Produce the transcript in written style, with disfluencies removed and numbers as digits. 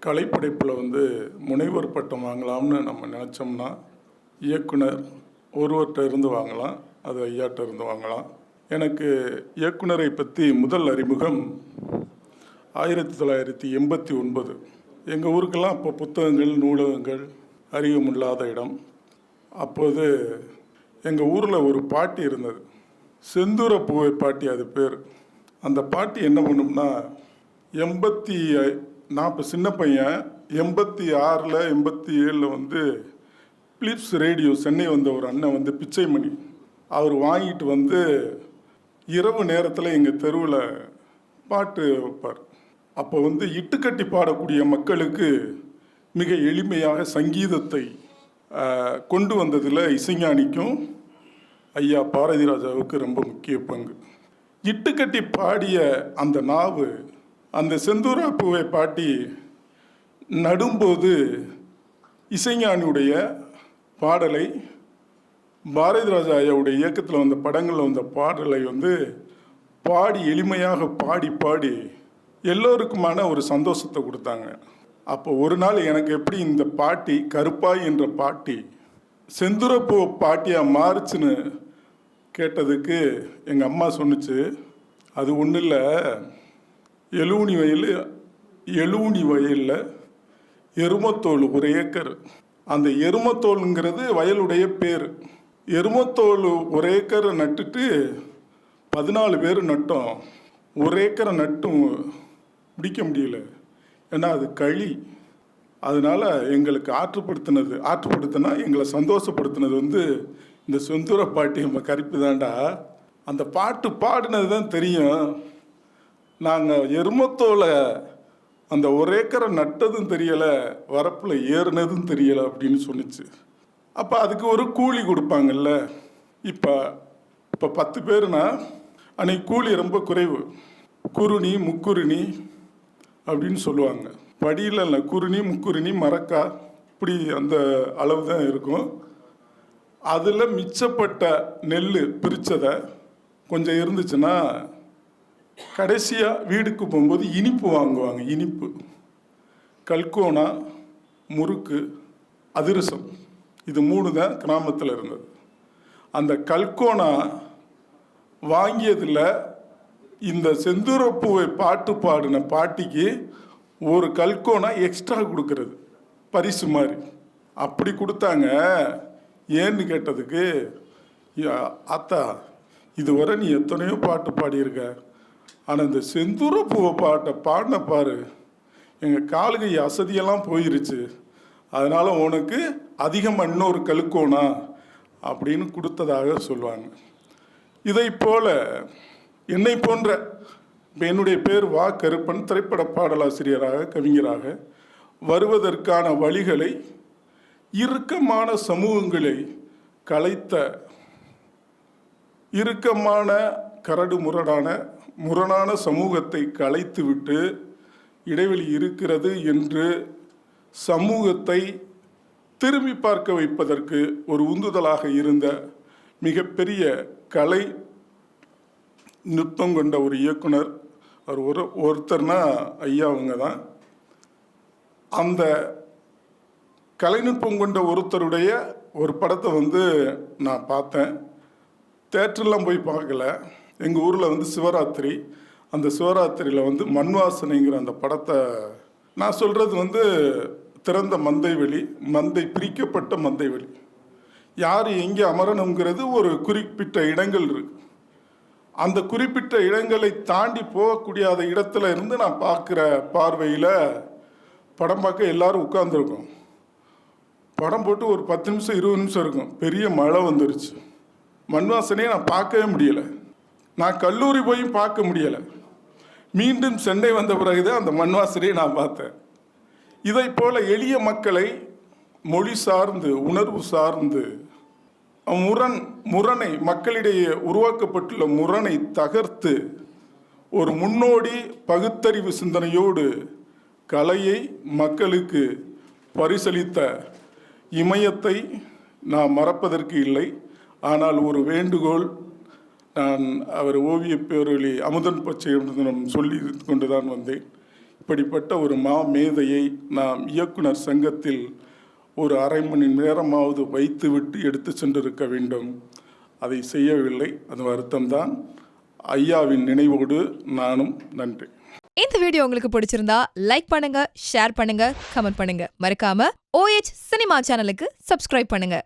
கலைப்படைப்பில் முனைவர் பட்டம் வாங்கலாம்னு நம்ம நினச்சோம்னா இயக்குனர் ஒருவர்கிட்ட இருந்து வாங்கலாம், அது ஐயாட்ட இருந்து வாங்கலாம். எனக்கு இயக்குனரை பற்றி முதல் அறிமுகம் 1989. எங்கள் ஊருக்கெல்லாம் அப்போ புத்தகங்கள், நூலகங்கள் அறிமுகமில்லாத இடம். அப்போது எங்கள் ஊரில் ஒரு பாட்டி இருந்தது, செந்தூர பூவை பாட்டி அது பேர். அந்த பாட்டி என்ன பண்ணும்னா, நான் இப்போ சின்ன பையன், 86 87 பிலிப்ஸ் ரேடியோ சென்னை வந்த ஒரு அண்ணன் பிச்சைமணி அவர் வாங்கிட்டு இரவு நேரத்தில் எங்கள் தெருவில் பாட்டு வைப்பார். அப்போ இட்டுக்கட்டி பாடக்கூடிய மக்களுக்கு மிக எளிமையாக சங்கீதத்தை கொண்டு வந்ததில் இசைஞானிக்கும் ஐயா பாரதிராஜாவுக்கு ரொம்ப முக்கிய பங்கு. இட்டுக்கட்டி பாடிய அந்த நாவு, அந்த செந்தூர பூவை பாட்டி நடும்போது இசைஞானியுடைய பாடலை, பாரதிராஜா ஐயாவுடைய இயக்கத்தில் வந்த படங்களில் வந்த பாடலை பாடி எளிமையாக பாடி பாடி எல்லோருக்குமான ஒரு சந்தோஷத்தை கொடுத்தாங்க. அப்போ ஒரு நாள் எனக்கு எப்படி இந்த பாட்டி, கருப்பாய் என்ற பாட்டி செந்தூரப்பூ பாட்டியாக மாறுச்சுன்னு கேட்டதுக்கு எங்கள் அம்மா சொன்னிச்சு, அது ஒன்றும் இல்லை, எழுவுனி வயலில் எருமத்தோல் 1 ஏக்கர். அந்த எருமத்தோலுங்கிறது வயலுடைய பேர். எருமத்தோல் 1 ஏக்கர் நட்டுட்டு 14 பேர் நட்டோம். 1 ஏக்கரை நட்டும் பிடிக்க முடியல, ஏன்னா அது களி. அதனால் எங்களுக்கு ஆற்றுப்படுத்தினா எங்களை சந்தோஷப்படுத்தினது இந்த செந்தூர பாட்டி நம்ம கருப்பு தாண்டா. அந்த பாட்டு பாடினது தான் தெரியும், நாங்கள் எருமத்தோலை அந்த 1 ஏக்கரை நட்டதும் தெரியலை, வரப்பில் ஏறினதும் தெரியலை அப்படின்னு சொன்னிச்சு. அப்போ அதுக்கு ஒரு கூலி கொடுப்பாங்கல்ல. இப்போ 10 பேருனா அன்னைக்கு கூலி ரொம்ப குறைவு. குருணி, முக்குருணி அப்படின்னு சொல்லுவாங்க. படியில் இல்லை, குருணி, முக்குருணி, மரக்கா, இப்படி அந்த அளவு தான் இருக்கும். அதில் மிச்சப்பட்ட நெல் பிரித்ததை கொஞ்சம் இருந்துச்சுன்னா கடைசியாக வீடுக்கு போகும்போது இனிப்பு வாங்குவாங்க. இனிப்பு, கல்கோனா, முறுக்கு, அதிரசம், இது 3 தான் கிராமத்தில் இருந்தது. அந்த கல்கோனா வாங்கியதில் இந்த செந்தூரப்பூவை பாட்டு பாடின பாட்டிக்கு ஒரு கல்கோனா எக்ஸ்ட்ரா கொடுக்கறது பரிசு மாதிரி அப்படி கொடுத்தாங்க. ஏன்னு கேட்டதுக்கு, அத்தா இதுவரை நீ எத்தனையோ பாட்டு பாடியிருக்க, ஆனால் இந்த செந்தூரப்பூவை பாட்டை பாடின பாரு, எங்கள் காலுகை அசதியெல்லாம் போயிருச்சு, அதனால் உனக்கு அதிகமாக இன்னொரு கல்கோனா அப்படின்னு கொடுத்ததாக சொல்லுவாங்க. இதை போல் என்னை போன்ற, இப்போ என்னுடைய பேர் வா கருப்பன், திரைப்பட பாடலாசிரியராக, கவிஞராக வருவதற்கான வழிகளை, இறுக்கமான சமூகங்களை கலைத்த, இறுக்கமான கரடு முரணான சமூகத்தை கலைத்து விட்டு இடைவெளி இருக்கிறது என்று சமூகத்தை திரும்பி பார்க்க வைப்பதற்கு ஒரு உந்துதலாக இருந்த மிகப்பெரிய கலை நுட்பம் கொண்ட ஒரு இயக்குனர். அவர் ஒருத்தர்னா ஐயா அவங்க தான். அந்த கலைநுட்பம் கொண்ட ஒருத்தருடைய ஒரு படத்தை நான் பார்த்தேன். தேட்டர்லாம் போய் பார்க்கல. எங்கள் ஊரில் சிவராத்திரி, அந்த சிவராத்திரியில் மண்வாசனைங்கிற அந்த படத்தை, நான் சொல்கிறது திறந்த மந்தைவெளி, பிரிக்கப்பட்ட மந்தைவெளி, யார் எங்கே அமரணுங்கிறது ஒரு குறிப்பிட்ட இடங்கள் இருக்கு. அந்த குறிப்பிட்ட இடங்களை தாண்டி போகக்கூடிய இடத்துல இருந்து நான் பார்க்குற பார்வையில் படம் பார்க்க எல்லாரும் உட்கார்ந்துருக்கோம். படம் போட்டு ஒரு 10 நிமிஷம் 20 நிமிஷம் இருக்கும், பெரிய மழை வந்துருச்சு. மண்வாசனையை நான் பார்க்கவே முடியலை. நான் கல்லூரி போயும் பார்க்க முடியலை. மீண்டும் சென்னை வந்த பிறகுதான் அந்த மண்வாசனையை நான் பார்த்தேன். இதை போல எளிய மக்களை மொழி சார்ந்து, உணர்வு சார்ந்து, முரணை, மக்களிடையே உருவாக்கப்பட்டுள்ள முரணை தகர்த்து ஒரு முன்னோடி பகுத்தறிவு சிந்தனையோடு கலையை மக்களுக்கு பரிசளித்த இமயத்தை நான் மறப்பதற்கு இல்லை. ஆனால் ஒரு வேண்டுகோள், நான் அவர் ஓவிய பேரொலி அமுதன் பச்சையிடம் சொல்லி கொண்டு தான் வந்தேன். இப்படிப்பட்ட ஒரு மேதையை நாம் இயக்குனர் சங்கத்தில் ஒரு அரை மணி நேரமாவது வைத்துவிட்டு எடுத்து சென்றிருக்க வேண்டும். அதை செய்யவில்லை. அது வருத்தம்தான். ஐயாவின் நினைவோடு நானும். நன்றி. இந்த வீடியோ உங்களுக்கு பிடிச்சிருந்தா லைக் பண்ணுங்க, ஷேர் பண்ணுங்க, கமெண்ட் பண்ணுங்க. மறக்காம OH சினிமா சேனலுக்கு சப்ஸ்கிரைப் பண்ணுங்க.